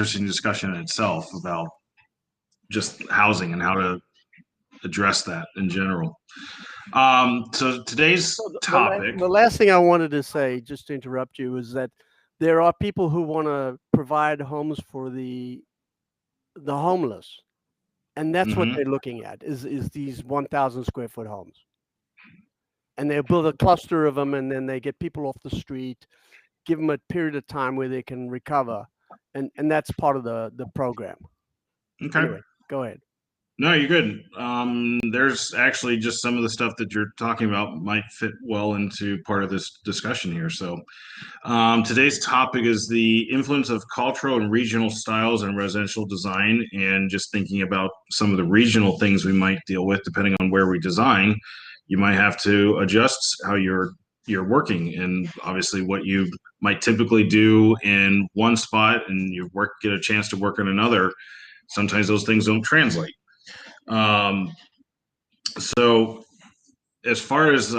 interesting discussion in itself about just housing and how to address that in general. So today's topic. The last thing I wanted to say, just to interrupt you, is that there are people who want to provide homes for the homeless, and that's what they're looking at is these 1,000 square foot homes, and they build a cluster of them, and then they get people off the street, give them a period of time where they can recover, and that's part of the program. Okay. Anyway, go ahead. No, you're good. There's actually just some of the stuff that you're talking about might fit well into part of this discussion here. So today's topic is the influence of cultural and regional styles in residential design, and just thinking about some of the regional things we might deal with depending on where we design. You might have to adjust how you're working, and obviously what you might typically do in one spot and you get a chance to work in another. Sometimes those things don't translate. So as far as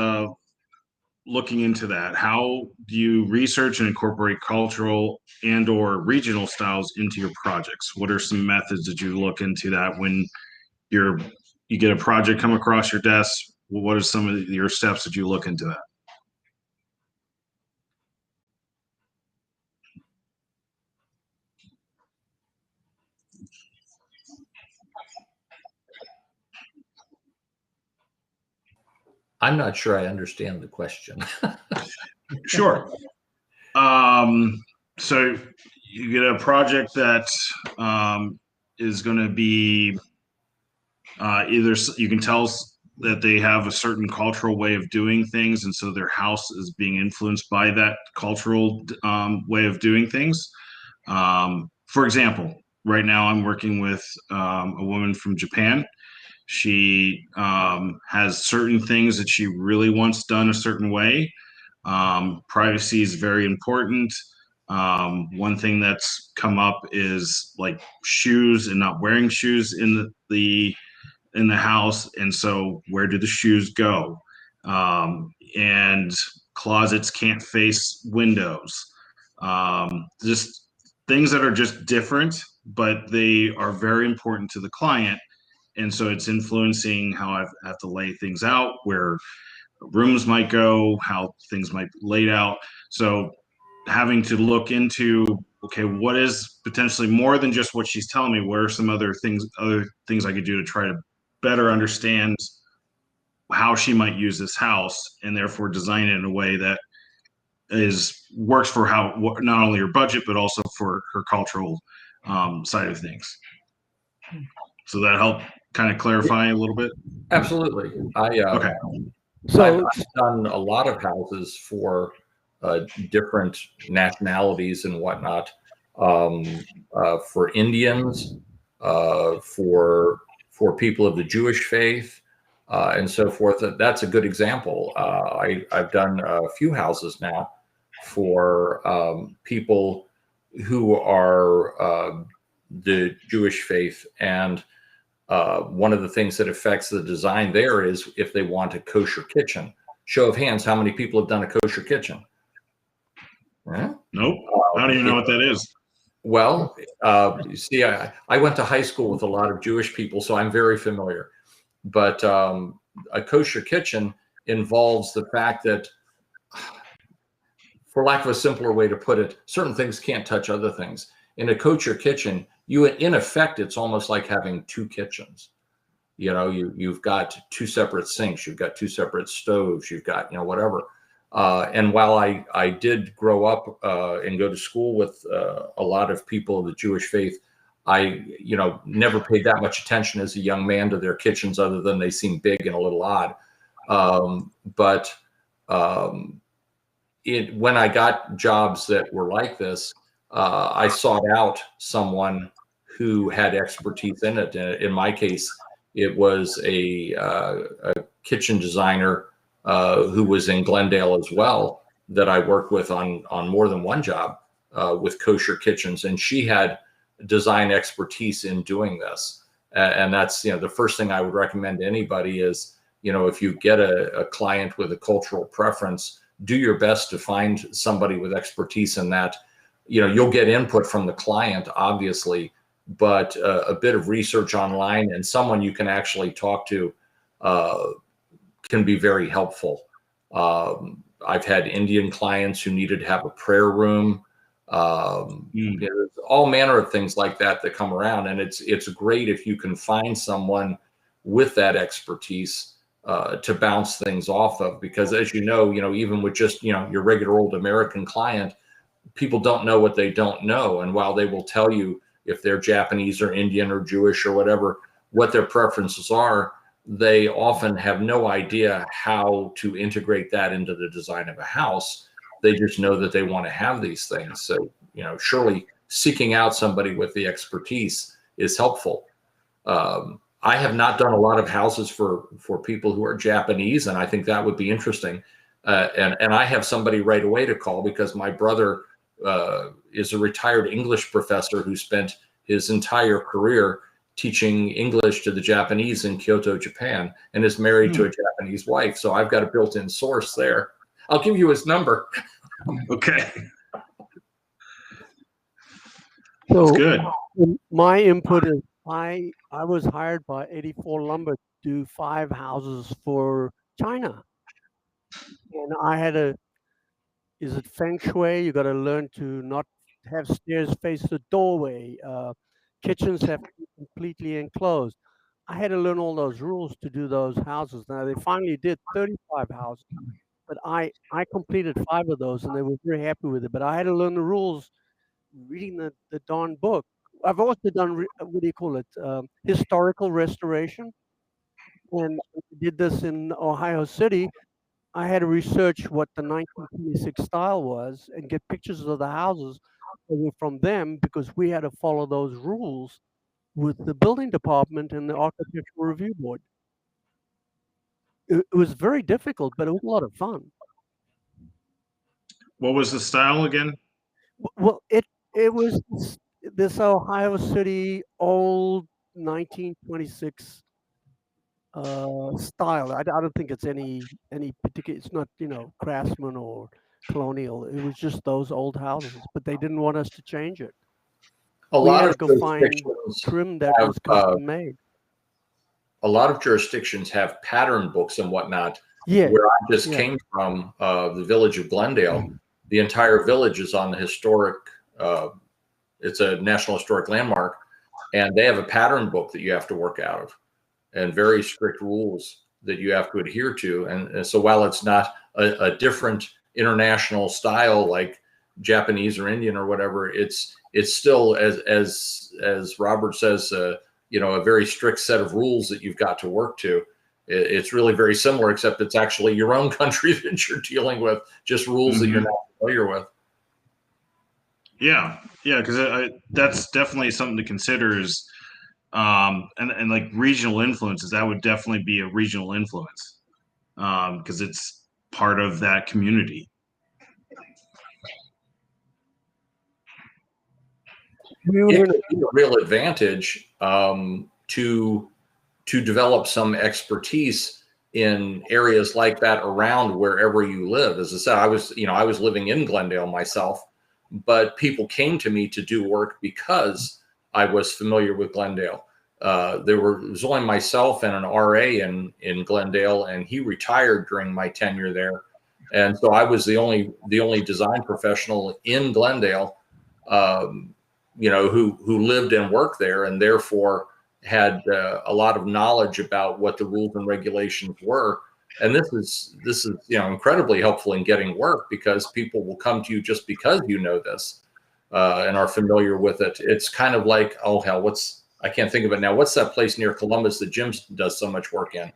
looking into that, how do you research and incorporate cultural and or regional styles into your projects? What are some methods that you look into that when you get a project come across your desk? What are some of your steps that you look into that? I'm not sure I understand the question. Sure. So you get a project that is going to be either you can tell that they have a certain cultural way of doing things, and so their house is being influenced by that cultural way of doing things. For example, right now I'm working with a woman from Japan. She has certain things that she really wants done a certain way. Privacy is very important. One thing that's come up is like shoes and not wearing shoes in the house, and so where do the shoes go? And closets can't face windows. Just things that are just different, but they are very important to the client. And so it's influencing how I have to lay things out, where rooms might go, how things might be laid out. So having to look into, okay, what is potentially more than just what she's telling me? What are some other things I could do to try to better understand how she might use this house, and therefore design it in a way that works for not only her budget, but also for her cultural side of things. So that helped kind of clarify a little bit? Absolutely. Okay. So I've done a lot of houses for different nationalities and whatnot, for Indians, for people of the Jewish faith, and so forth. That's a good example. I've done a few houses now for people who are the Jewish faith, and one of the things that affects the design there is if they want a kosher kitchen. Show of hands, how many people have done a kosher kitchen? Nope. I don't even know what that is. Well, you see, I went to high school with a lot of Jewish people, so I'm very familiar. But a kosher kitchen involves the fact that, for lack of a simpler way to put it, certain things can't touch other things. In a kosher kitchen, in effect, it's almost like having two kitchens. You've got two separate sinks, you've got two separate stoves, you've got, whatever. And while I did grow up and go to school with a lot of people of the Jewish faith, I, never paid that much attention as a young man to their kitchens, other than they seem big and a little odd. But when I got jobs that were like this, I sought out someone who had expertise in it. In my case, it was a kitchen designer who was in Glendale as well, that I worked with on more than one job with kosher kitchens, and she had design expertise in doing this. And that's, the first thing I would recommend to anybody is, if you get a client with a cultural preference, do your best to find somebody with expertise in that. you'll get input from the client, obviously, but a bit of research online and someone you can actually talk to can be very helpful. I've had Indian clients who needed to have a prayer room. There's all manner of things like that that come around, and it's great if you can find someone with that expertise to bounce things off of, because as you know, even with just your regular old American client, people don't know what they don't know, and while they will tell you if they're Japanese or Indian or Jewish or whatever, what their preferences are, they often have no idea how to integrate that into the design of a house. They just know that they want to have these things. So, surely seeking out somebody with the expertise is helpful. I have not done a lot of houses for people who are Japanese, and I think that would be interesting. And I have somebody right away to call, because my brother is a retired English professor who spent his entire career teaching English to the Japanese in Kyoto, Japan, and is married to a Japanese wife. So I've got a built-in source there. I'll give you his number. Okay. So that's good. My input is I was hired by 84 Lumber to do 5 houses for China, and I had is it feng shui? You got to learn to not have stairs face the doorway. Kitchens have to be completely enclosed. I had to learn all those rules to do those houses. Now they finally did 35 houses, but I completed 5 of those, and they were very happy with it. But I had to learn the rules reading the darn book. I've also done what do you call it? Historical restoration, and I did this in Ohio City. I had to research what the 1926 style was and get pictures of the houses that were from them, because we had to follow those rules with the building department and the architectural review board. It was very difficult, but it was a lot of fun. What was the style again? Well, it was this Ohio City old 1926 style. I don't think it's any particular. It's not Craftsman or Colonial. It was just those old houses, but they didn't want us to change it. A We lot had of to go find jurisdictions trim that have, was custom made. a lot of jurisdictions have pattern books and whatnot. Yeah, Where I just came from, the village of Glendale, the entire village is on the historic. It's a National Historic Landmark, and they have a pattern book that you have to work out of, and very strict rules that you have to adhere to. And so while it's not a different international style like Japanese or Indian or whatever, it's still, as Robert says, a very strict set of rules that you've got to work to. It's really very similar, except it's actually your own country that you're dealing with, just rules that you're not familiar with. Yeah, because that's definitely something to consider. Is and like regional influences, that would definitely be a regional influence, because it's part of that community. It could be a real advantage to develop some expertise in areas like that around wherever you live. As I said, I was living in Glendale myself, but people came to me to do work because I was familiar with Glendale. It was only myself and an RA in Glendale, and he retired during my tenure there. And so I was the only design professional in Glendale, who lived and worked there, and therefore had a lot of knowledge about what the rules and regulations were. And this is incredibly helpful in getting work, because people will come to you just because you know this and are familiar with it. It's kind of like, oh hell, I can't think of it now. What's that place near Columbus that Jim does so much work in?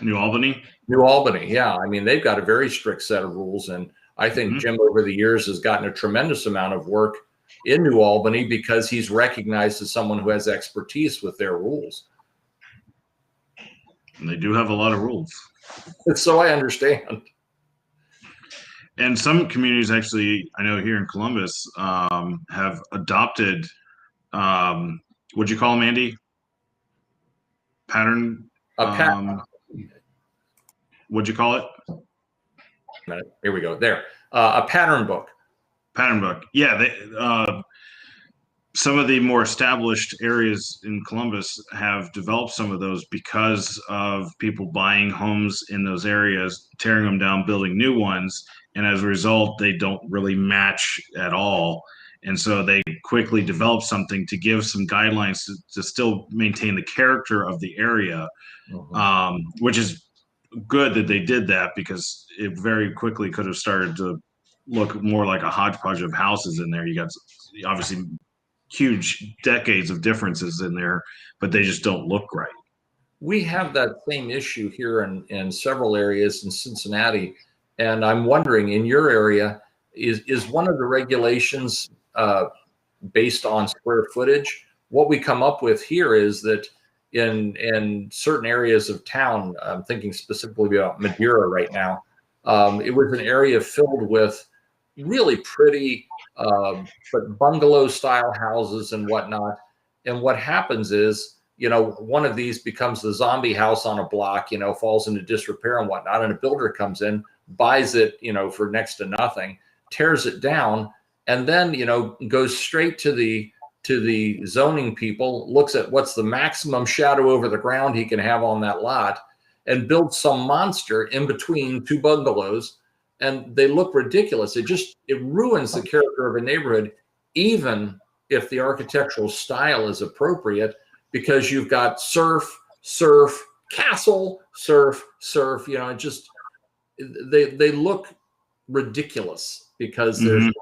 New Albany? New Albany, yeah. I mean, they've got a very strict set of rules, and I think Jim over the years has gotten a tremendous amount of work in New Albany because he's recognized as someone who has expertise with their rules. And they do have a lot of rules. So I understand. And some communities, actually, I know here in Columbus, have adopted, what'd you call them, Andy? Pattern? What'd you call it? Here we go. There. A pattern book. Pattern book. Yeah, some of the more established areas in Columbus have developed some of those because of people buying homes in those areas, tearing them down, building new ones. And as a result, they don't really match at all. And so they quickly develop something to give some guidelines to still maintain the character of the area, which is good that they did that, because it very quickly could have started to look more like a hodgepodge of houses in there. You got obviously huge decades of differences in there, but they just don't look right. We have that same issue here in several areas in Cincinnati. And I'm wondering, in your area, is one of the regulations based on square footage? What we come up with here is that in certain areas of town, I'm thinking specifically about Madeira right now, it was an area filled with really pretty but bungalow style houses and whatnot. And what happens is, one of these becomes the zombie house on a block, falls into disrepair and whatnot. And a builder comes in, buys it, for next to nothing, tears it down, and then, goes straight to the zoning people, looks at what's the maximum shadow over the ground he can have on that lot, and builds some monster in between two bungalows. And they look ridiculous. It ruins the character of a neighborhood, even if the architectural style is appropriate, because you've got surf, castle, surf. They look ridiculous because there's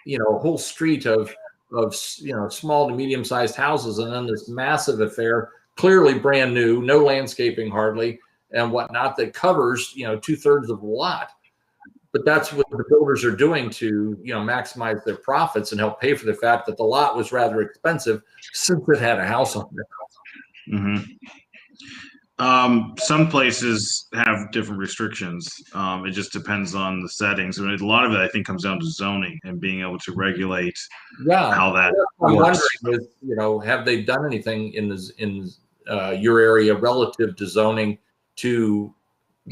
a whole street of small to medium sized houses, and then this massive affair, clearly brand new, no landscaping hardly and whatnot, that covers 2/3 of the lot. But that's what the builders are doing to, maximize their profits and help pay for the fact that the lot was rather expensive since it had a house on it. Some places have different restrictions. It just depends on the settings. I mean, a lot of it, I think, comes down to zoning and being able to regulate how that I'm works. wondering is, have they done anything in your area relative to zoning to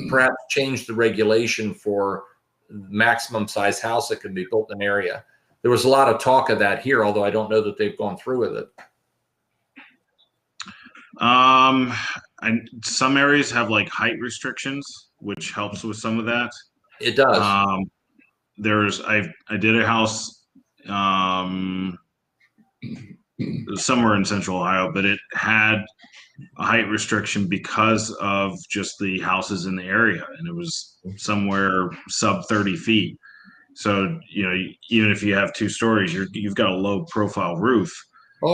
perhaps change the regulation for maximum size house that can be built in an area? There was a lot of talk of that here, although I don't know that they've gone through with it. And some areas have like height restrictions, which helps with some of that. It does. I did a house somewhere in Central Ohio, but it had a height restriction because of just the houses in the area, and it was somewhere sub 30 feet. So even if you have 2 stories, you've got a low profile roof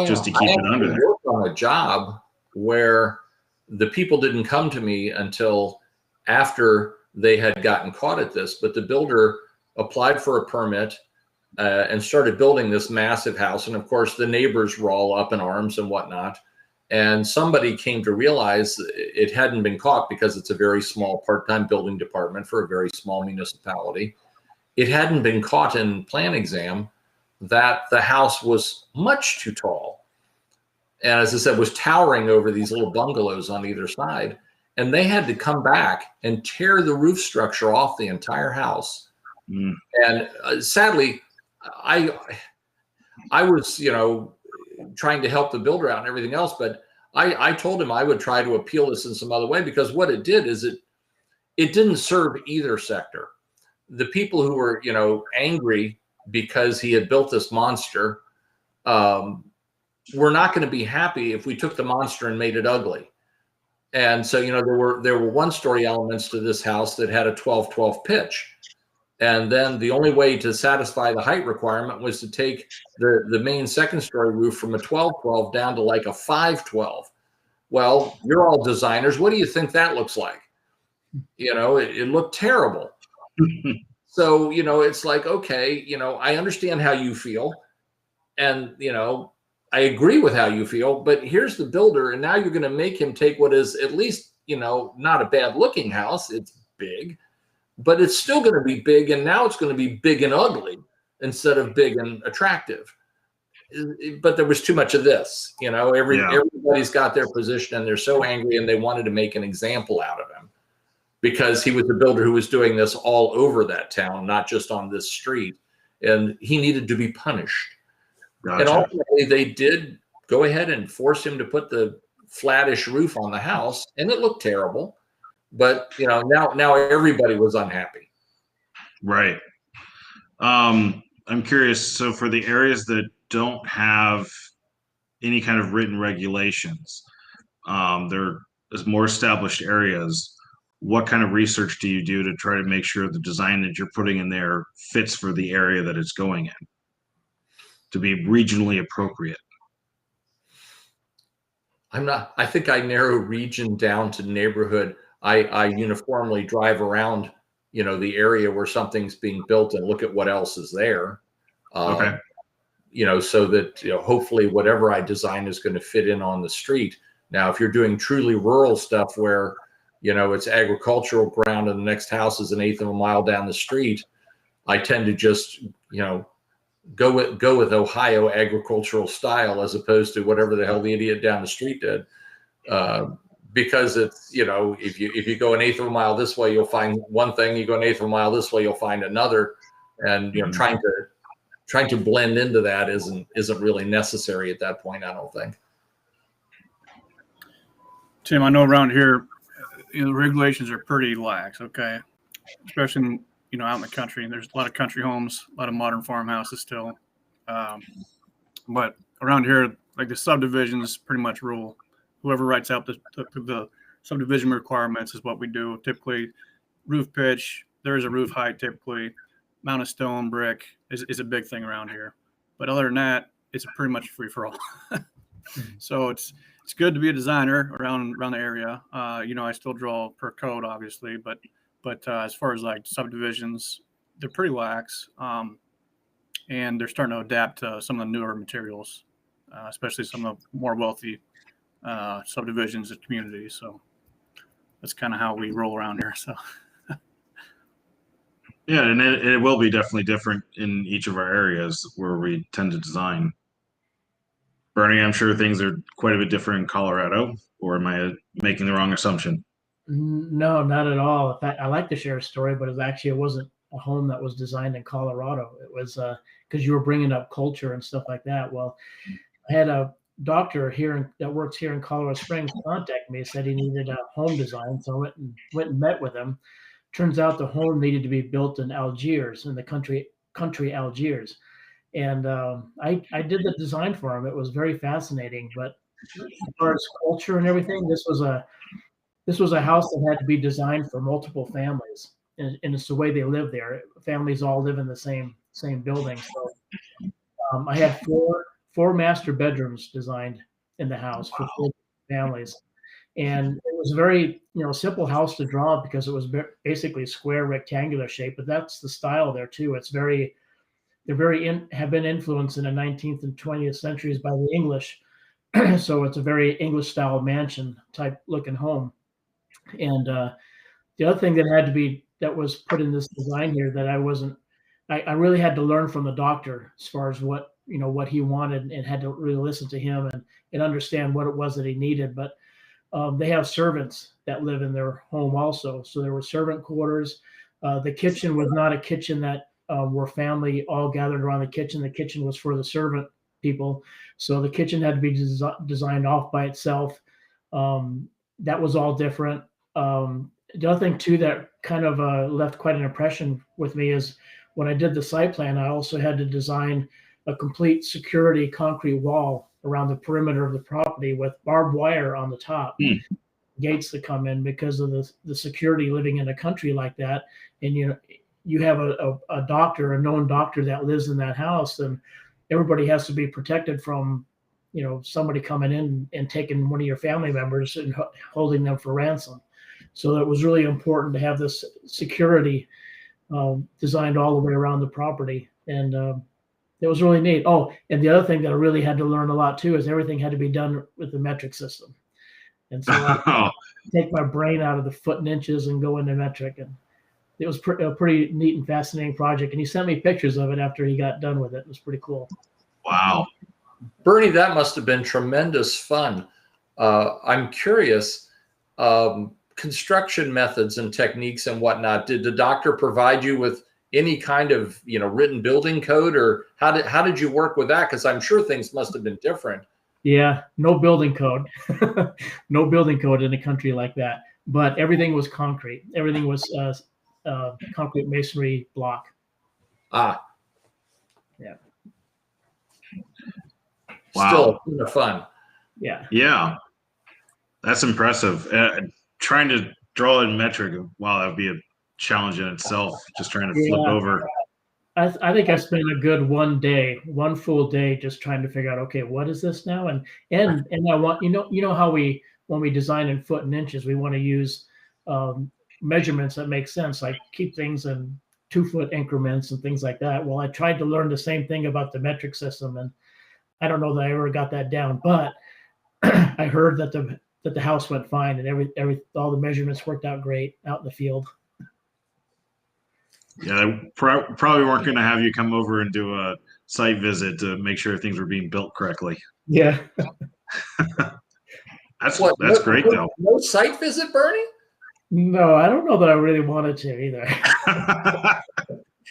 just to keep it under there. I worked on a job where the people didn't come to me until after they had gotten caught at this, but the builder applied for a permit and started building this massive house. And of course, the neighbors were all up in arms and whatnot. And somebody came to realize it hadn't been caught, because it's a very small part-time building department for a very small municipality. It hadn't been caught in plan exam that the house was much too tall. And as I said, was towering over these little bungalows on either side. And they had to come back and tear the roof structure off the entire house. And sadly, I was, trying to help the builder out and everything else, but I told him I would try to appeal this in some other way, because what it did is it didn't serve either sector. The people who were, angry because he had built this monster, were not going to be happy if we took the monster and made it ugly. And so, there were 1-story elements to this house that had a 12-12 pitch. And then the only way to satisfy the height requirement was to take the main 2nd-story roof from a 12-12 down to like a 5-12. Well, you're all designers. What do you think that looks like? It looked terrible. So, it's like, okay, I understand how you feel. And, I agree with how you feel, but here's the builder. And now you're going to make him take what is at least, not a bad looking house. It's big, but it's still going to be big. And now it's going to be big and ugly instead of big and attractive. But there was too much of this, everybody's got their position, and they're so angry, and they wanted to make an example out of him because he was a builder who was doing this all over that town, not just on this street. and he needed to be punished. Gotcha. And ultimately, they did go ahead and force him to put the flattish roof on the house, and it looked terrible. But now everybody was unhappy. Right. I'm curious. So for the areas that don't have any kind of written regulations, they're as more established areas. What kind of research do you do to try to make sure the design that you're putting in there fits for the area that it's going in, to be regionally appropriate? I think I narrow region down to neighborhood. I uniformly drive around, the area where something's being built and look at what else is there. Okay. So that, hopefully whatever I design is going to fit in on the street. Now, if you're doing truly rural stuff where, it's agricultural ground and the next house is 1/8 of a mile down the street, I tend to just, go with Ohio agricultural style as opposed to whatever the hell the idiot down the street did. Because it's, if you go 1/8 of a mile this way, you'll find one thing. You go 1/8 of a mile this way, you'll find another. And, trying to blend into that isn't really necessary at that point, I don't think. Tim, I know around here, the regulations are pretty lax, okay? Especially, out in the country. There's a lot of country homes, a lot of modern farmhouses still. But around here, like the subdivisions pretty much rule. Whoever writes out the subdivision requirements is what we do. Typically, roof pitch, there is a roof height typically. Amount of stone, brick is a big thing around here. But other than that, it's pretty much free for all. So it's good to be a designer around the area. I still draw per code, obviously, but as far as like subdivisions, they're pretty lax, and they're starting to adapt to some of the newer materials, especially some of the more wealthy subdivisions and communities. So that's kind of how we roll around here. So. Yeah, and it will be definitely different in each of our areas where we tend to design. Bernie, I'm sure things are quite a bit different in Colorado, or am I making the wrong assumption? No, not at all. In fact, I like to share a story, but it wasn't a home that was designed in Colorado. It was because you were bringing up culture and stuff like that. Well, I had a doctor that works here in Colorado Springs contact me, said he needed a home design, so I went and met with him. Turns out the home needed to be built in Algiers, in the country Algiers, and I did the design for him. It was very fascinating. But as far as culture and everything, this was a house that had to be designed for multiple families, and it's the way they live there. Families all live in the same building. So I had four master bedrooms designed in the house for 4 families. And it was a very, simple house to draw because it was basically square rectangular shape, but that's the style there too. It's have been influenced in the 19th and 20th centuries by the English. So it's a very English style mansion type looking home. And the other thing that was put in this design here that I really had to learn from the doctor as far as what he wanted, and had to really listen to him and understand what it was that he needed. But they have servants that live in their home also. So there were servant quarters. The kitchen was not a kitchen that were family all gathered around the kitchen. The kitchen was for the servant people. So the kitchen had to be designed off by itself. That was all different. The other thing too that kind of left quite an impression with me is when I did the site plan, I also had to design a complete security concrete wall around the perimeter of the property with barbed wire on the top, gates that come in because of the security living in a country like that. And you have a doctor, a known doctor that lives in that house, and everybody has to be protected from somebody coming in and taking one of your family members and holding them for ransom. So it was really important to have this security designed all the way around the property. And it was really neat. Oh, and the other thing that I really had to learn a lot too is everything had to be done with the metric system. And so I take my brain out of the foot and inches and go into metric. And it was a pretty neat and fascinating project. And he sent me pictures of it after he got done with it. It was pretty cool. Wow. Bernie, that must have been tremendous fun. I'm curious, construction methods and techniques and whatnot. Did the doctor provide you with any kind of, you know, written building code, or how did you work with that? Because I'm sure things must have been different. Yeah, no building code, no building code in a country like that. But everything was concrete. Everything was concrete masonry block. Ah, yeah. Wow. Still a ton of fun. Yeah. Yeah. That's impressive. Trying to draw in metric, wow, that would be a challenge in itself, just trying to flip over. I think I spent a good one full day just trying to figure out, okay, what is this now? And I want, you know how when we design in foot and inches, we want to use measurements that make sense, like keep things in 2-foot increments and things like that. Well, I tried to learn the same thing about the metric system, and I don't know that I ever got that down, but I heard that the house went fine and all the measurements worked out great out in the field. Yeah, they probably weren't going to have you come over and do a site visit to make sure things were being built correctly. Yeah. That's great, though. No site visit, Bernie? No, I don't know that I really wanted to either.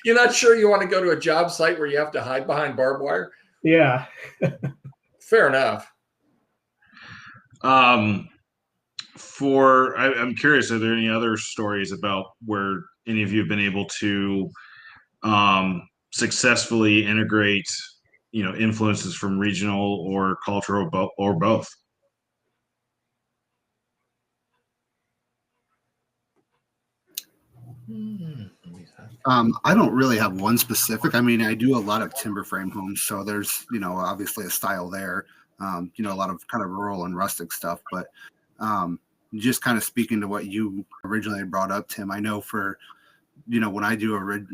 You're not sure you want to go to a job site where you have to hide behind barbed wire? Yeah. Fair enough. I'm curious, are there any other stories about where any of you have been able to successfully integrate, influences from regional or cultural or both? I don't really have one specific. I mean, I do a lot of timber frame homes, so there's, obviously a style there. A lot of kind of rural and rustic stuff, but just kind of speaking to what you originally brought up, Tim, I know for, when I do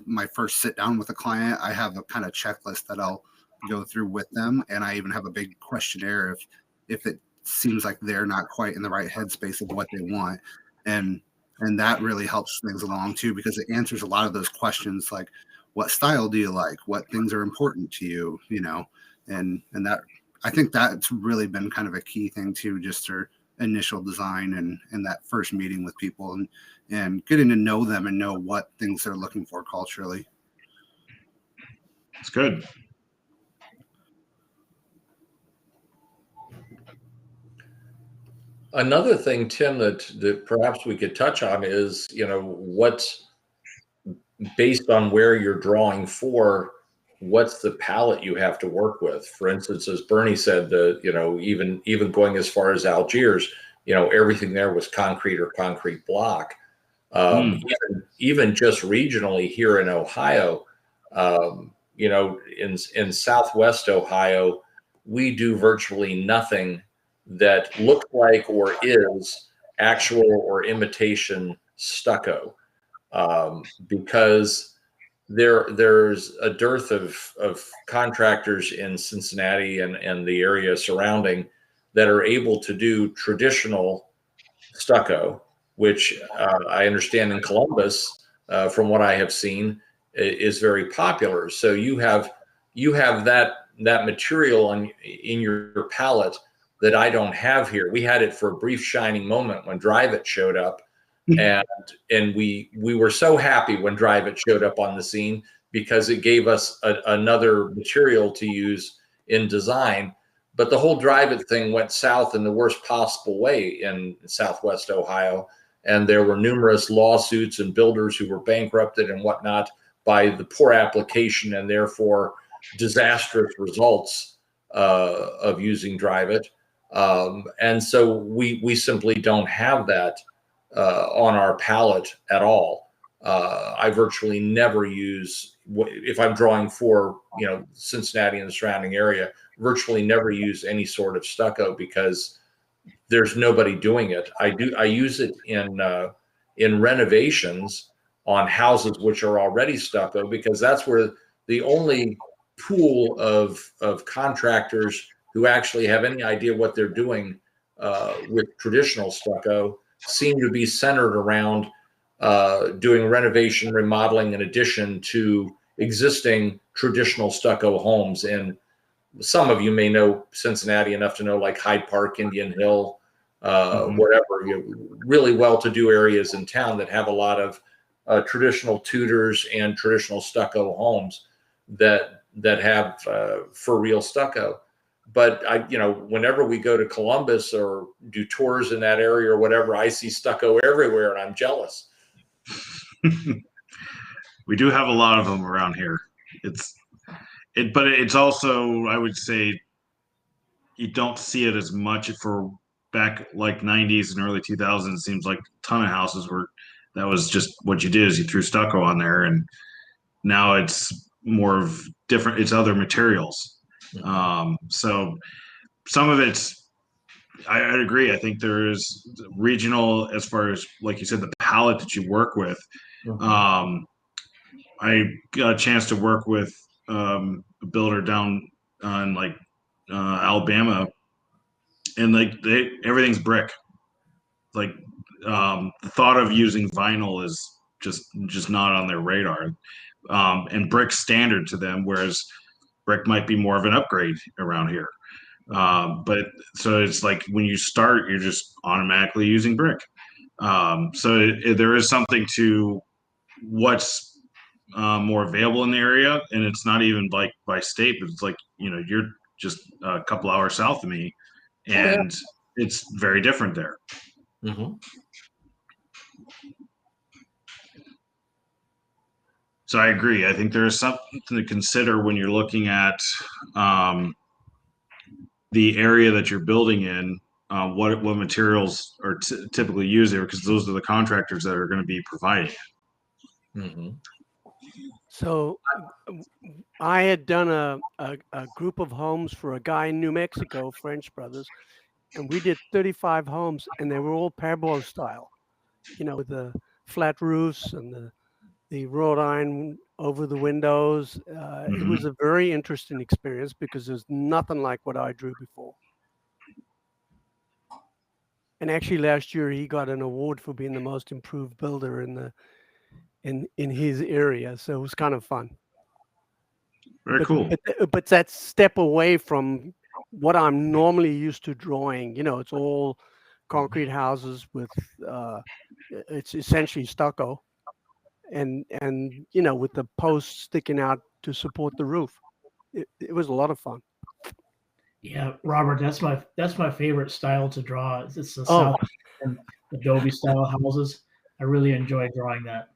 my first sit down with a client, I have a kind of checklist that I'll go through with them. And I even have a big questionnaire if it seems like they're not quite in the right headspace of what they want. And that really helps things along too, because it answers a lot of those questions, like what style do you like? What things are important to you? And that, I think that's really been kind of a key thing too, just their initial design and that first meeting with people and getting to know them and know what things they're looking for culturally. That's good. Another thing, Tim, that perhaps we could touch on is, what's based on where you're drawing for, what's the palette you have to work with? For instance, as Bernie said, even going as far as Algiers, everything there was concrete or concrete block. Even just regionally here in Ohio, in Southwest Ohio, we do virtually nothing that looks like or is actual or imitation stucco, because there's a dearth of contractors in Cincinnati and the area surrounding that are able to do traditional stucco, which I understand in Columbus, from what I have seen, is very popular. So you have that material in your palette that I don't have here. We had it for a brief shining moment when Drive It showed up, and we were so happy when Drive It showed up on the scene, because it gave us another material to use in design. But the whole Drive It thing went south in the worst possible way in Southwest Ohio, and there were numerous lawsuits and builders who were bankrupted and whatnot by the poor application and therefore disastrous results of using Drive It. And so we simply don't have that on our palette at all. I virtually never use, if I'm drawing for Cincinnati and the surrounding area, virtually never use any sort of stucco, because there's nobody doing it. I use it in renovations on houses which are already stucco, because that's where the only pool of contractors who actually have any idea what they're doing with traditional stucco seem to be centered around doing renovation, remodeling, in addition to existing traditional stucco homes. And some of you may know Cincinnati enough to know, like Hyde Park, Indian Hill, whatever, really well-to-do areas in town that have a lot of traditional Tudors and traditional stucco homes that have for real stucco. But whenever we go to Columbus or do tours in that area or whatever, I see stucco everywhere, and I'm jealous. We do have a lot of them around here. But it's also, I would say, you don't see it as much for back like 90s and early 2000s. It seems like a ton of houses that was just what you did is you threw stucco on there, and now it's more of different. It's other materials. So some of it's, I'd agree. I think there is regional as far as, like you said, the palette that you work with. I got a chance to work with a builder down in Alabama, and everything's brick. Like the thought of using vinyl is just not on their radar, and brick's standard to them, whereas brick might be more of an upgrade around here. But so it's like when you start, you're just automatically using brick. So there is something to what's more available in the area, and it's not even like by state, but it's like you're just a couple hours south of me, and it's very different there. So I agree. I think there is something to consider when you're looking at the area that you're building in. What materials are typically used there, because those are the contractors that are going to be providing it. So I had done a group of homes for a guy in New Mexico, French brothers, and we did 35 homes, and they were all parabolo style, with the flat roofs and the wrought iron over the windows. It was a very interesting experience because there's nothing like what I drew before. And actually last year he got an award for being the most improved builder in his area. So it was kind of fun. Very cool. But that step away from what I'm normally used to drawing, it's all concrete houses with it's essentially stucco and with the posts sticking out to support the roof. It was a lot of fun. Yeah, Robert, that's my favorite style to draw. It's the South Adobe style houses. I really enjoy drawing that.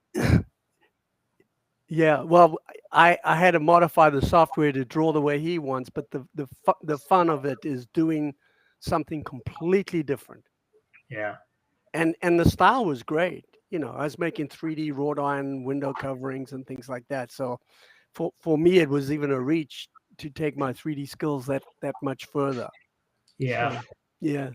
Yeah, well, I had to modify the software to draw the way he wants, but the fun of it is doing something completely different. Yeah, and the style was great. I was making 3D wrought iron window coverings and things like that. So for me, it was even a reach to take my 3D skills that much further. Yeah. So, yeah.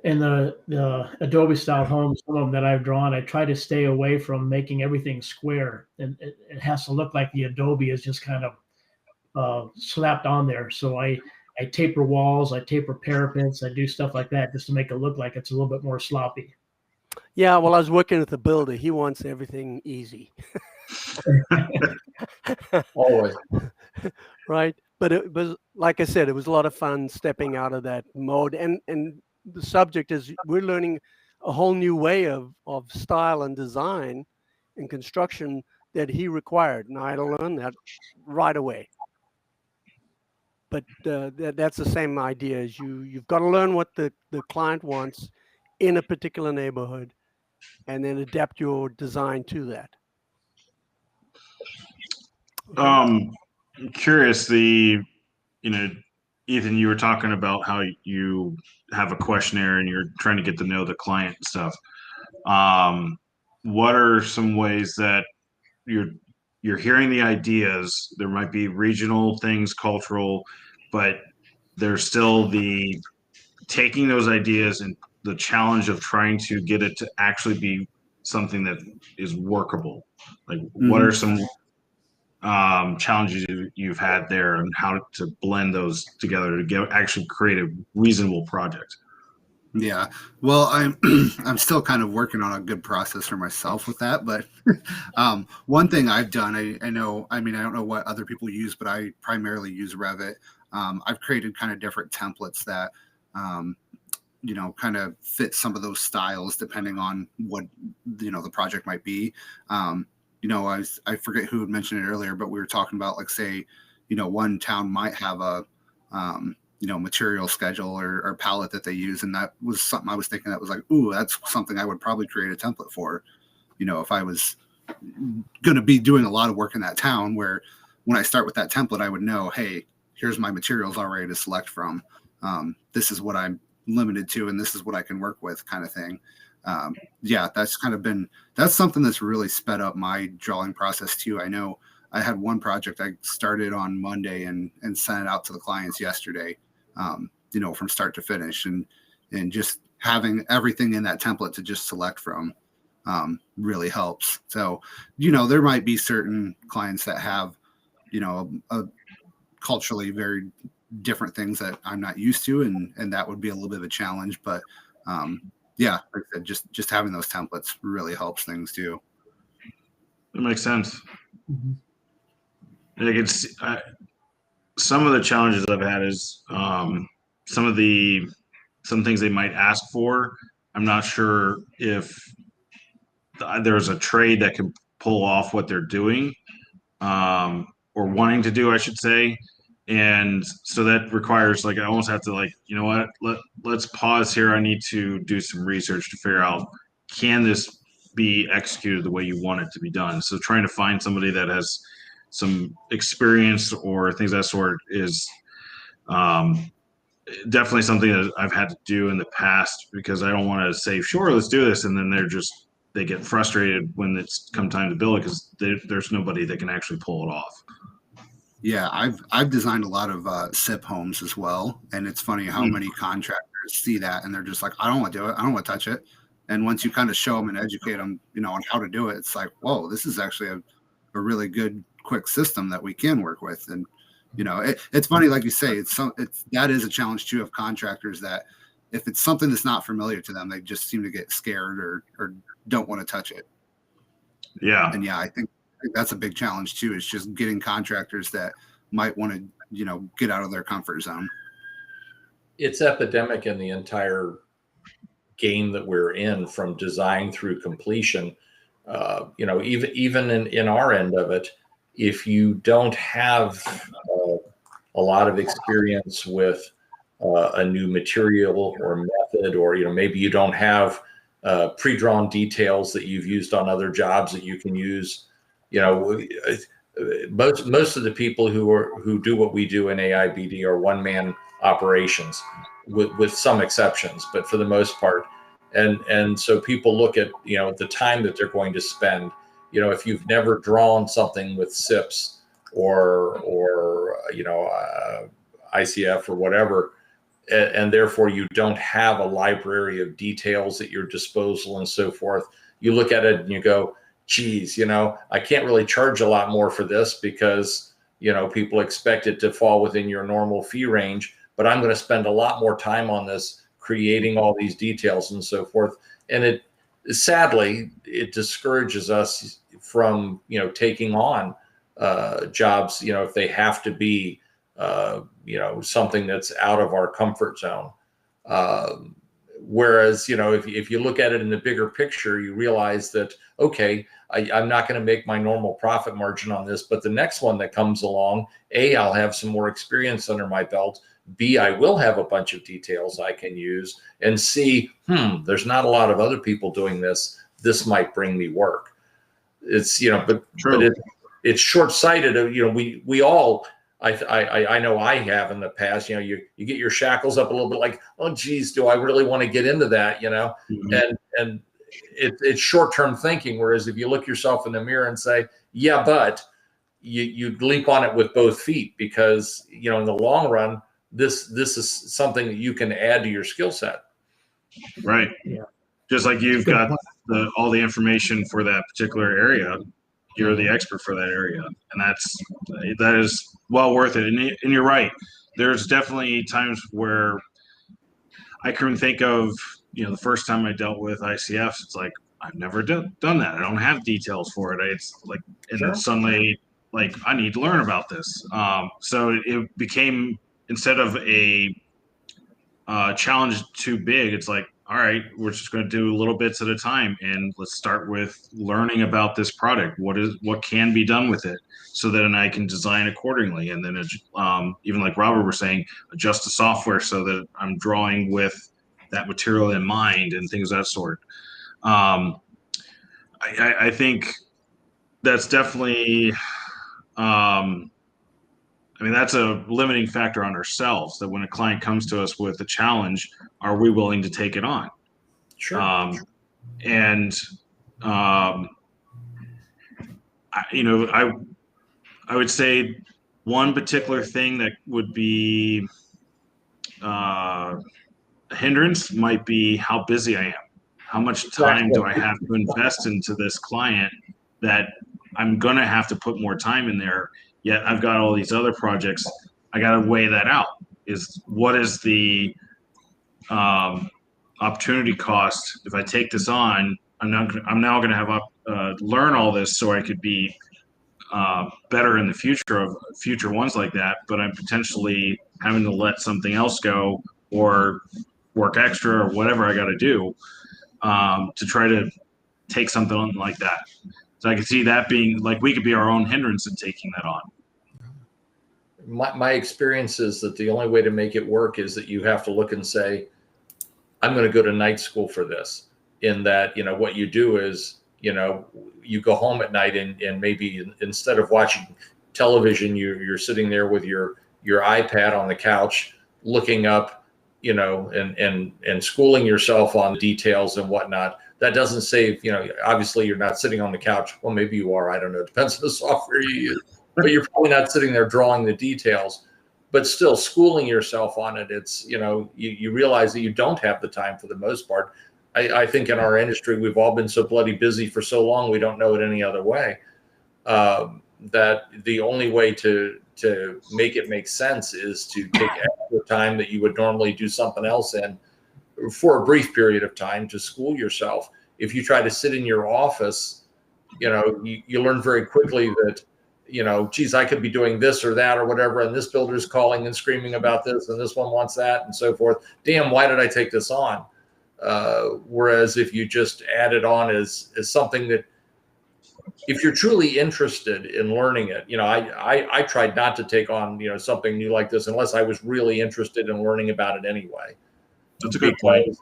In the Adobe style homes, some of them that I've drawn, I try to stay away from making everything square, and it has to look like the Adobe is just kind of slapped on there. So I taper walls, I taper parapets, I do stuff like that just to make it look like it's a little bit more sloppy. Yeah, well, I was working with the builder. He wants everything easy. Always. Right. But it was, like I said, it was a lot of fun stepping out of that mode. And the subject is we're learning a whole new way of style and design and construction that he required. And I had to learn that right away. But that's the same idea as you've got to learn what the client wants in a particular neighborhood and then adapt your design to that. I'm curious, Ethan, you were talking about how you have a questionnaire and you're trying to get to know the client and stuff. What are some ways that you're hearing the ideas? There might be regional things, cultural, but there's still the taking those ideas and the challenge of trying to get it to actually be something that is workable. Like, what are some challenges you've had there, and how to blend those together to actually create a reasonable project? Yeah, well, I'm still kind of working on a good process for myself with that. But one thing I've done, I know, I don't know what other people use, but I primarily use Revit. I've created kind of different templates that kind of fit some of those styles depending on what, the project might be. I forget who had mentioned it earlier, but we were talking about, like, say, one town might have a, material schedule or palette that they use. And that was something I was thinking that was like, ooh, that's something I would probably create a template for, if I was going to be doing a lot of work in that town, where when I start with that template, I would know, hey, here's my materials already to select from. This is what I'm limited to, and this is what I can work with, kind of thing. That's something that's really sped up my drawing process too. I know I had one project I started on Monday and sent it out to the clients yesterday, from start to finish, and just having everything in that template to just select from really helps. So, there might be certain clients that have, a culturally very different things that I'm not used to, and that would be a little bit of a challenge. But like I said, just having those templates really helps things too. That makes sense. Mm-hmm. Some of the challenges I've had is some things they might ask for. I'm not sure if there's a trade that can pull off what they're doing, or wanting to do, I should say. And so that requires, like, I almost have to, like, you know what, let's pause here. I need to do some research to figure out, can this be executed the way you want it to be done? So trying to find somebody that has some experience or things of that sort is definitely something that I've had to do in the past, because I don't want to say, sure, let's do this, and then they get frustrated when it's come time to build it, because there's nobody that can actually pull it off. Yeah, I've designed a lot of SIP homes as well, and it's funny how many contractors see that and they're just like, I don't want to do it, I don't want to touch it. And once you kind of show them and educate them, on how to do it, it's like, whoa, this is actually a really good, quick system that we can work with. And it's funny, like you say, that is a challenge too of contractors, that if it's something that's not familiar to them, they just seem to get scared or don't want to touch it. Yeah, and I think that's a big challenge too, is just getting contractors that might want to get out of their comfort zone. It's epidemic in the entire game that we're in, from design through completion. Even in our end of it, if you don't have a lot of experience with a new material or method, or maybe you don't have pre-drawn details that you've used on other jobs that you can use. Most of the people who do what we do in AIBD are one-man operations, with some exceptions, but for the most part. And so people look at the time that they're going to spend. If you've never drawn something with SIPs or ICF or whatever, and therefore you don't have a library of details at your disposal and so forth, you look at it and you go, geez, I can't really charge a lot more for this, because people expect it to fall within your normal fee range, but I'm going to spend a lot more time on this, creating all these details and so forth. And sadly, it discourages us from taking on jobs if they have to be something that's out of our comfort zone. Whereas, if you look at it in the bigger picture, you realize that, okay, I'm not going to make my normal profit margin on this, but the next one that comes along, A, I'll have some more experience under my belt. B, I will have a bunch of details I can use. And C, there's not a lot of other people doing this. This might bring me work. It's, but it's short-sighted. We all, I know I have in the past, you get your shackles up a little bit, like, oh, geez, do I really want to get into that? Mm-hmm. And it's short-term thinking. Whereas if you look yourself in the mirror and say, yeah, but you leap on it with both feet, because, in the long run, this is something that you can add to your skill set. Right. Yeah. Just like you've got all the information for that particular area, you're the expert for that area, and that is well worth it. And you're right. There's definitely times where I can think of, the first time I dealt with ICFs, it's like, I've never done that. I don't have details for it. It's like, and then suddenly, like, I need to learn about this. So it became, instead of a challenge too big, it's like, all right, we're just going to do little bits at a time, and let's start with learning about this product. What can be done with it, so that then I can design accordingly, and then even like Robert was saying, adjust the software so that I'm drawing with that material in mind and things of that sort. I think that's definitely. I mean, that's a limiting factor on ourselves, that when a client comes to us with a challenge, are we willing to take it on? Sure. And I would say one particular thing that would be a hindrance might be how busy I am. How much time do I have to invest into this client that I'm going to have to put more time in there, yet I've got all these other projects. I got to weigh that out. What is the opportunity cost if I take this on? I'm now going to have learn all this so I could be better in the future of future ones like that, but I'm potentially having to let something else go or work extra or whatever I got to do to try to take something on like that. So I can see that being like, we could be our own hindrance in taking that on. My experience is that the only way to make it work is that you have to look and say, I'm going to go to night school for this. In that, what you do is, you go home at night and maybe instead of watching television, you're sitting there with your iPad on the couch, looking up, and schooling yourself on the details and whatnot. That doesn't save, obviously you're not sitting on the couch. Well, maybe you are. I don't know. It depends on the software you use. But you're probably not sitting there drawing the details. But still, schooling yourself on it, it's, you realize that you don't have the time for the most part. I think in our industry, we've all been so bloody busy for so long, we don't know it any other way. That the only way to make it make sense is to take extra time that you would normally do something else in for a brief period of time to school yourself. If you try to sit in your office, you learn very quickly that, geez, I could be doing this or that or whatever, and this builder's calling and screaming about this, and this one wants that, and so forth. Damn, why did I take this on? Whereas if you just add it on as something that, if you're truly interested in learning it, I tried not to take on, something new like this unless I was really interested in learning about it anyway. That's a good point.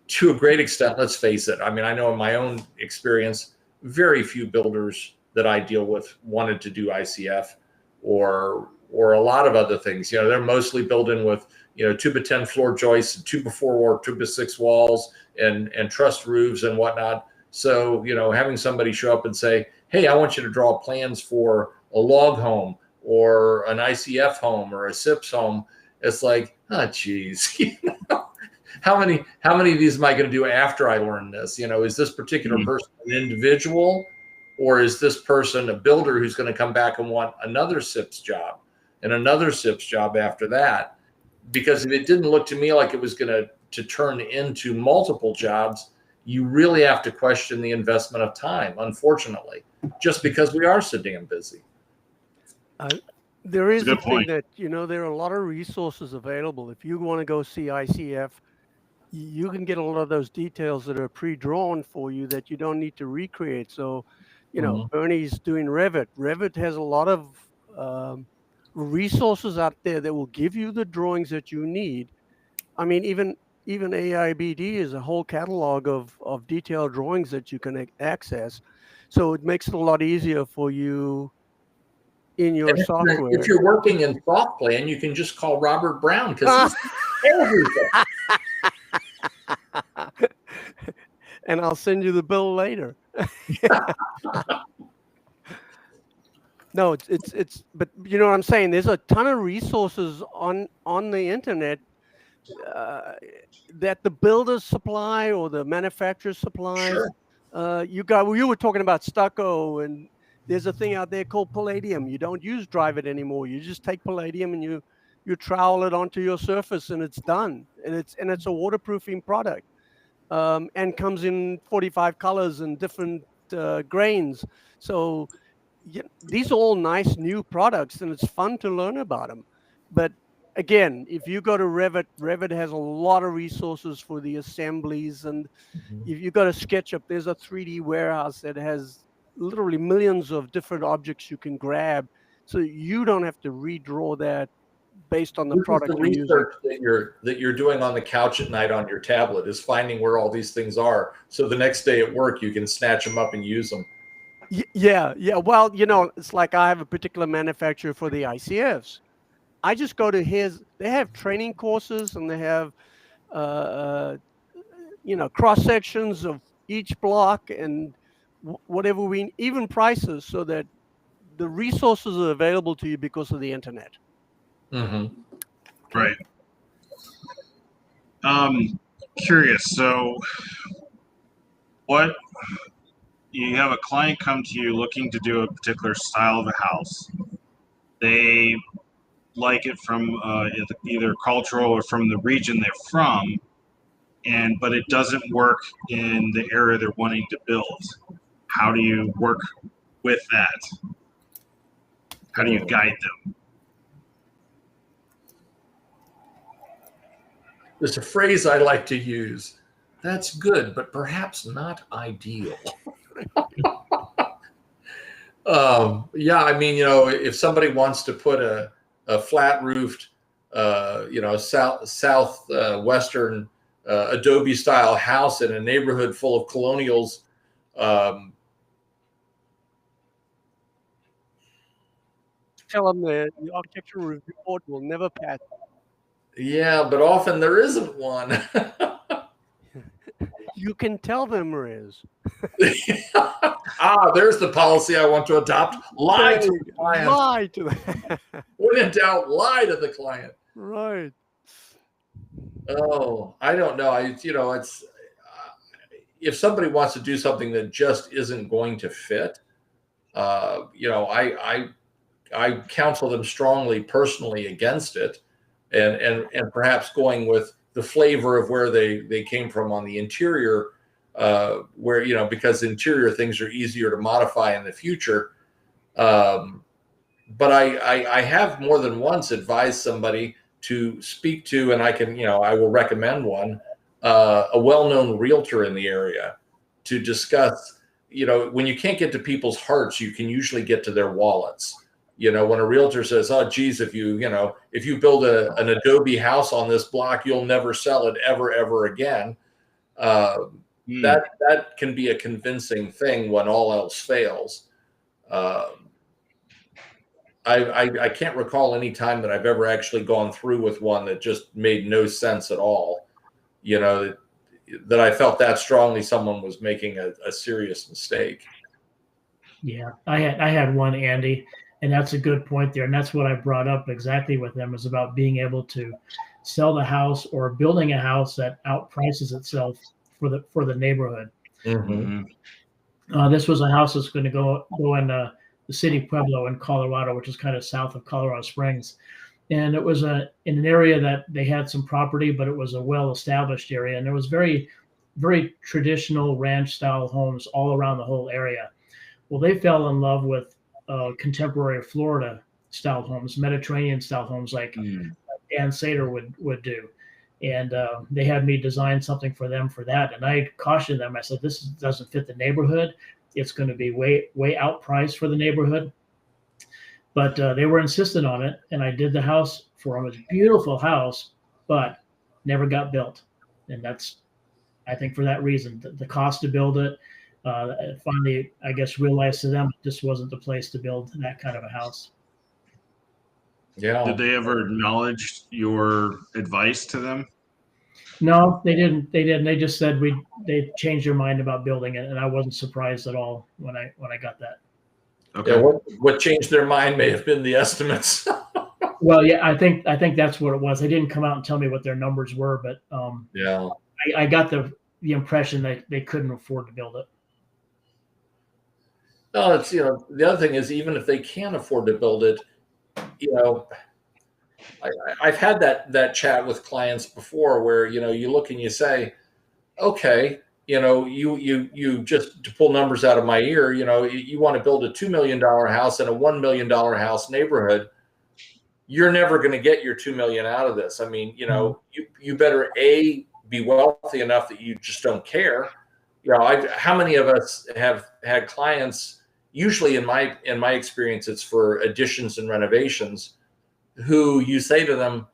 To a great extent, let's face it. I mean, I know in my own experience, very few builders that I deal with wanted to do ICF or a lot of other things. They're mostly building with, 2x10 floor joists, 2x4 or 2x6 walls and truss roofs and whatnot. So, having somebody show up and say, hey, I want you to draw plans for a log home or an ICF home or a SIPS home. It's like, oh, geez, how many of these am I going to do after I learn this? Is this particular person an individual, or is this person a builder who's going to come back and want another SIPS job and another SIPS job after that? Because if it didn't look to me like it was going to turn into multiple jobs, you really have to question the investment of time, unfortunately, just because we are so damn busy. There is a thing that, there are a lot of resources available. If you want to go see ICF, you can get a lot of those details that are pre-drawn for you that you don't need to recreate. So, Ernie's doing Revit. Revit has a lot of resources out there that will give you the drawings that you need. I mean, even AIBD is a whole catalog of detailed drawings that you can access. So it makes it a lot easier for you in your software. If you're working in SoftPlan, you can just call Robert Brown because he's everything. And I'll send you the bill later. No, it's but you know what I'm saying? There's a ton of resources on the internet that the builders supply or the manufacturers supply. Sure. You were talking about stucco, and there's a thing out there called palladium. You don't use Dryvit anymore. You just take palladium and you trowel it onto your surface, and it's done. And it's a waterproofing product, and comes in 45 colors and different grains. So these are all nice new products, and it's fun to learn about them. But again, if you go to Revit, Revit has a lot of resources for the assemblies. And if you go to SketchUp, there's a 3D warehouse that has literally millions of different objects you can grab. So you don't have to redraw that based on the This is product the you're using. research that you're doing on the couch at night on your tablet, is finding where all these things are. So the next day at work, you can snatch them up and use them. Yeah. Well, it's like I have a particular manufacturer for the ICFs. I just go to his. They have training courses, and they have, cross sections of each block and whatever even prices, so that the resources are available to you because of the internet. Mm-hmm. Right. Curious. So, what you have a client come to you looking to do a particular style of a house. They like it from either cultural or from the region they're from, but it doesn't work in the area they're wanting to build. How do you work with that? How do you guide them? There's a phrase I like to use. That's good, but perhaps not ideal. Yeah, I mean, if somebody wants to put a flat roofed, southwestern Adobe style house in a neighborhood full of colonials, Tell them the architectural review board will never pass. yeah, but often there isn't one. You can tell them there is. There's the policy I want to adopt. Lie to the client. Lie to them. When in doubt, lie to the client. Right. Oh, I don't know. It's if somebody wants to do something that just isn't going to fit, I counsel them strongly personally against it, and perhaps going with the flavor of where they came from on the interior, because interior things are easier to modify in the future. But I have more than once advised somebody to speak to, and I will recommend one, a well-known realtor in the area to discuss, when you can't get to people's hearts, you can usually get to their wallets. When a realtor says, "Oh, geez, if you build an Adobe house on this block, you'll never sell it ever again." That can be a convincing thing when all else fails. I can't recall any time that I've ever actually gone through with one that just made no sense at all. That I felt that strongly someone was making a serious mistake. Yeah, I had one, Andy, and that's a good point there. And that's what I brought up exactly with them, is about being able to sell the house or building a house that outprices itself for the neighborhood. Mm-hmm. This was a house that's going to go in the city of Pueblo in Colorado, which is kind of south of Colorado Springs. And it was in an area that they had some property, but it was a well-established area. And there was very, very traditional ranch-style homes all around the whole area. Well, they fell in love with contemporary Florida-style homes, Mediterranean-style homes like Dan Sater would do. And they had me design something for them for that. And I cautioned them. I said, this doesn't fit the neighborhood. It's going to be way outpriced for the neighborhood. But they were insistent on it. And I did the house for them. It was a beautiful house, but never got built. And that's, I think, for that reason, the cost to build it. Finally, I guess, realized to them this wasn't the place to build that kind of a house. Yeah. Did they ever acknowledge your advice to them? No, they didn't. They just said they changed their mind about building it, and I wasn't surprised at all when I got that. Okay. Yeah, what changed their mind may have been the estimates. Well, yeah, I think that's what it was. They didn't come out and tell me what their numbers were, but yeah, I got the impression that they couldn't afford to build it. No, it's the other thing is, even if they can afford to build it, I've had that chat with clients before where you look and you say, okay, you just, to pull numbers out of my ear, you want to build a $2 million house in a $1 million house neighborhood. you're never going to get your 2 million out of this. I mean, you better be wealthy enough that you just don't care. How many of us have had clients, usually in my experience, it's for additions and renovations, who you say to them,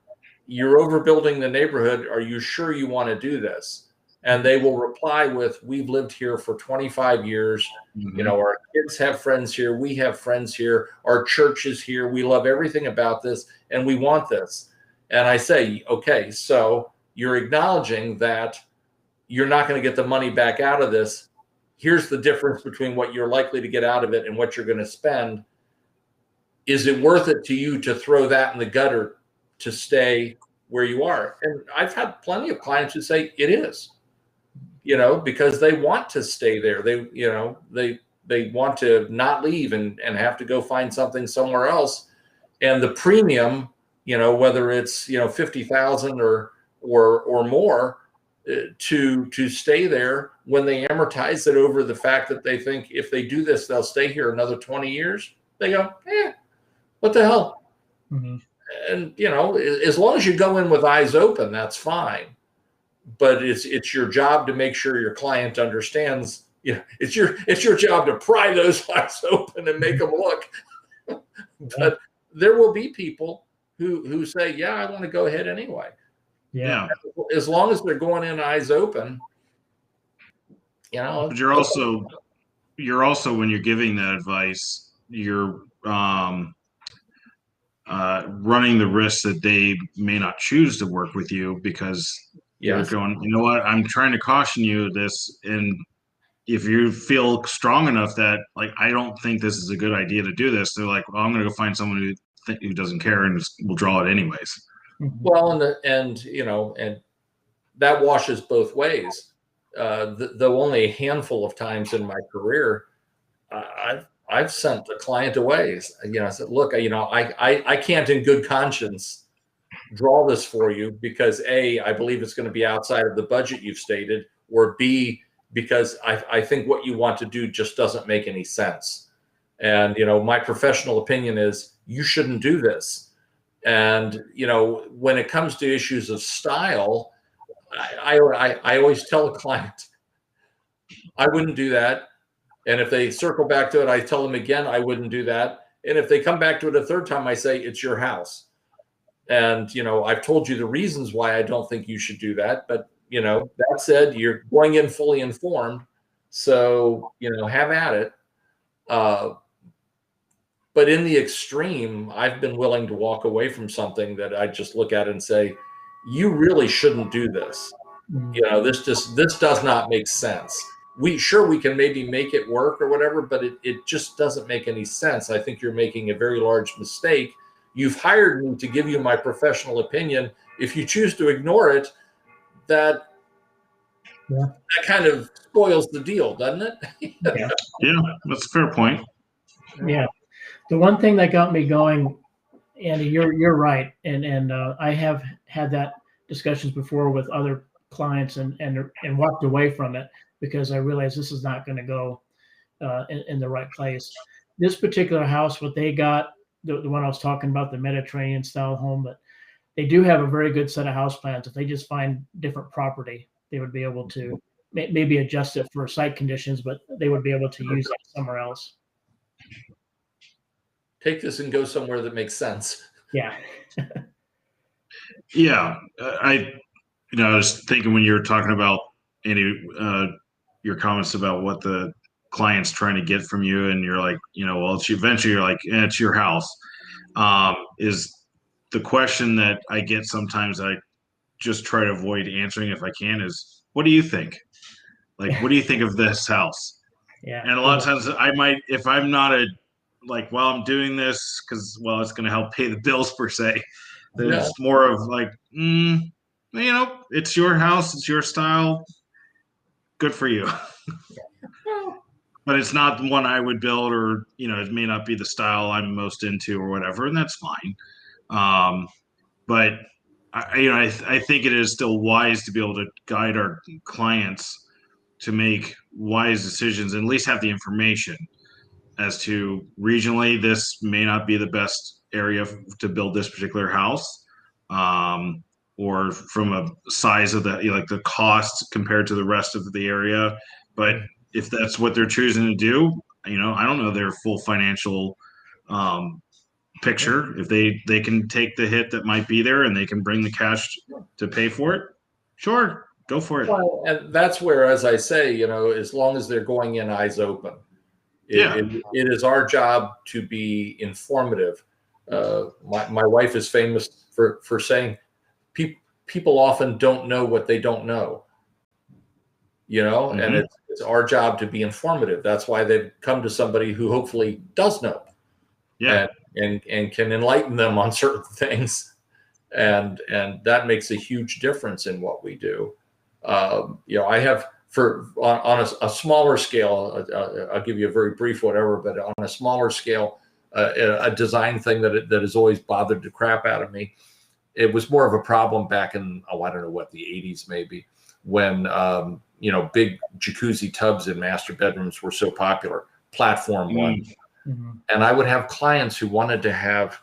you're overbuilding the neighborhood. Are you sure you want to do this? And they will reply with, we've lived here for 25 years. Mm-hmm. Our kids have friends here. We have friends here. Our church is here. We love everything about this, and we want this. And I say, okay, so you're acknowledging that you're not going to get the money back out of this. Here's the difference between what you're likely to get out of it and what you're going to spend. Is it worth it to you to throw that in the gutter to stay where you are? And I've had plenty of clients who say it is, because they want to stay there. They want to not leave and have to go find something somewhere else. And the premium, whether it's, 50,000 or more, to stay there, when they amortize it over the fact that they think if they do this, they'll stay here another 20 years, they go, what the hell? Mm-hmm. And, as long as you go in with eyes open, that's fine. But it's your job to make sure your client understands, it's your job to pry those eyes open and make them look. But there will be people who say, yeah, I want to go ahead anyway. Yeah. As long as they're going in eyes open, But you're also, when you're giving that advice, you're running the risk that they may not choose to work with you because you're going, you know what, I'm trying to caution you this. And if you feel strong enough that, like, I don't think this is a good idea to do this, they're like, well, I'm going to go find someone who doesn't care and will draw it anyways. Well, and that washes both ways. Though only a handful of times in my career, I've sent the client away. I said, look, I can't in good conscience draw this for you because A, I believe it's going to be outside of the budget you've stated, or B, because I think what you want to do just doesn't make any sense. And, my professional opinion is you shouldn't do this. And, when it comes to issues of style, I always tell a client, I wouldn't do that. And if they circle back to it, I tell them again, I wouldn't do that. And if they come back to it a third time, I say, it's your house. And, I've told you the reasons why I don't think you should do that. But, that said, you're going in fully informed. So, have at it. But in the extreme, I've been willing to walk away from something that I just look at and say, you really shouldn't do this. This does not make sense. We can maybe make it work or whatever, but it just doesn't make any sense. I think you're making a very large mistake. You've hired me to give you my professional opinion. If you choose to ignore it, that kind of spoils the deal, doesn't it? Yeah, that's a fair point. Yeah. The one thing that got me going, Andy, you're right. And I have had that discussions before with other clients and walked away from it because I realized this is not going to go in the right place. This particular house, what they got, the one I was talking about, the Mediterranean style home, but they do have a very good set of house plans. If they just find different property, they would be able to maybe adjust it for site conditions, but they would be able to use it somewhere else. Take this and go somewhere that makes sense. Yeah. Yeah. I was thinking when you were talking about, Andy, your comments about what the client's trying to get from you, and you're like, well, eventually you're like, it's your house. Is the question that I get sometimes, I just try to avoid answering if I can, is, what do you think? Like, what do you think of this house? Yeah. And a lot of times I might, if I'm not I'm doing this because, it's going to help pay the bills per se. Then it's more of like, it's your house, it's your style. Good for you. But it's not the one I would build, or, it may not be the style I'm most into or whatever, and that's fine. But I think it is still wise to be able to guide our clients to make wise decisions and at least have the information. as to regionally, this may not be the best area to build this particular house, or from a size of the, like the cost compared to the rest of the area. But if that's what they're choosing to do, I don't know their full financial picture. If they can take the hit that might be there and they can bring the cash to pay for it, sure, go for it. Well, and that's where, as I say, as long as they're going in eyes open, it is our job to be informative. My wife is famous for saying people often don't know what they don't know, and it's our job to be informative. That's why they've come to somebody who hopefully does know, and can enlighten them on certain things, and that makes a huge difference in what we do. I have on a smaller scale, I'll give you a very brief whatever, but on a smaller scale, a design thing that has always bothered the crap out of me. It was more of a problem back in, I don't know what, the 80s maybe, when big jacuzzi tubs in master bedrooms were so popular, platform ones. And I would have clients who wanted to have,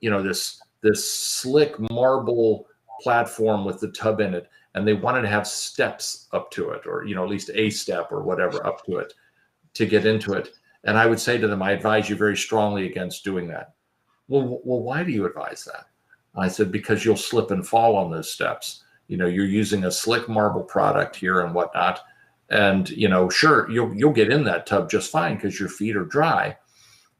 this slick marble platform with the tub in it, and they wanted to have steps up to it, or at least a step or whatever up to it to get into it. And I would say to them, I advise you very strongly against doing that. Well, why do you advise that? I said, because you'll slip and fall on those steps. You're using a slick marble product here and whatnot. And, sure, you'll get in that tub just fine because your feet are dry,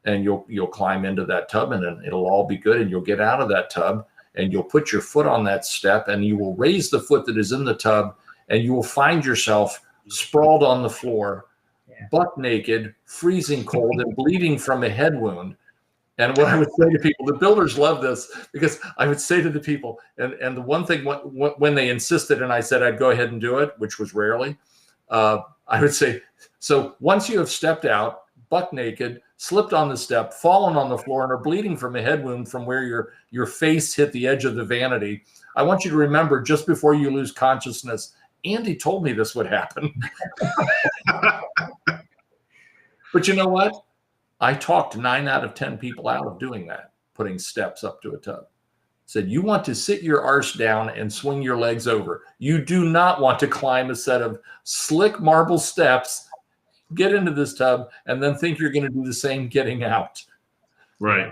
and you'll climb into that tub, and then it'll all be good. And you'll get out of that tub, and you'll put your foot on that step, and you will raise the foot that is in the tub, and you will find yourself sprawled on the floor, buck naked, freezing cold, and bleeding from a head wound. And what I would say to people, the builders love this, because I would say to the people, and the one thing when they insisted and I said I'd go ahead and do it, which was rarely, I would say, so once you have stepped out, buck naked, slipped on the step, fallen on the floor, and are bleeding from a head wound from where your face hit the edge of the vanity, I want you to remember, just before you lose consciousness, Andy told me this would happen. But you know what? I talked 9 out of 10 people out of doing that, putting steps up to a tub. Said, you want to sit your arse down and swing your legs over. You do not want to climb a set of slick marble steps, get into this tub, and then think you're going to do the same getting out. Right.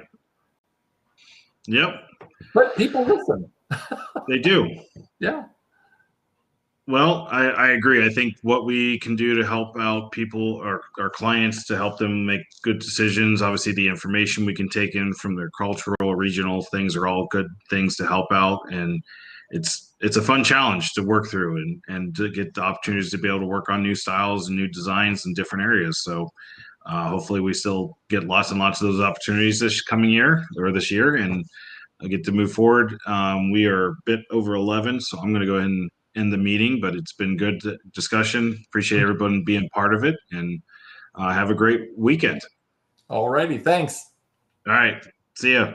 Yep. But people listen. They do. Yeah. Well, I agree. I think what we can do to help out people, our clients, to help them make good decisions, obviously the information we can take in from their cultural, regional things are all good things to help out. And it's a fun challenge to work through and to get the opportunities to be able to work on new styles and new designs in different areas. So hopefully we still get lots and lots of those opportunities this coming year or this year, and I get to move forward. We are a bit over 11, so I'm going to go ahead and end the meeting, but it's been good discussion. Appreciate everyone being part of it, and have a great weekend. All righty. Thanks. All right. See ya.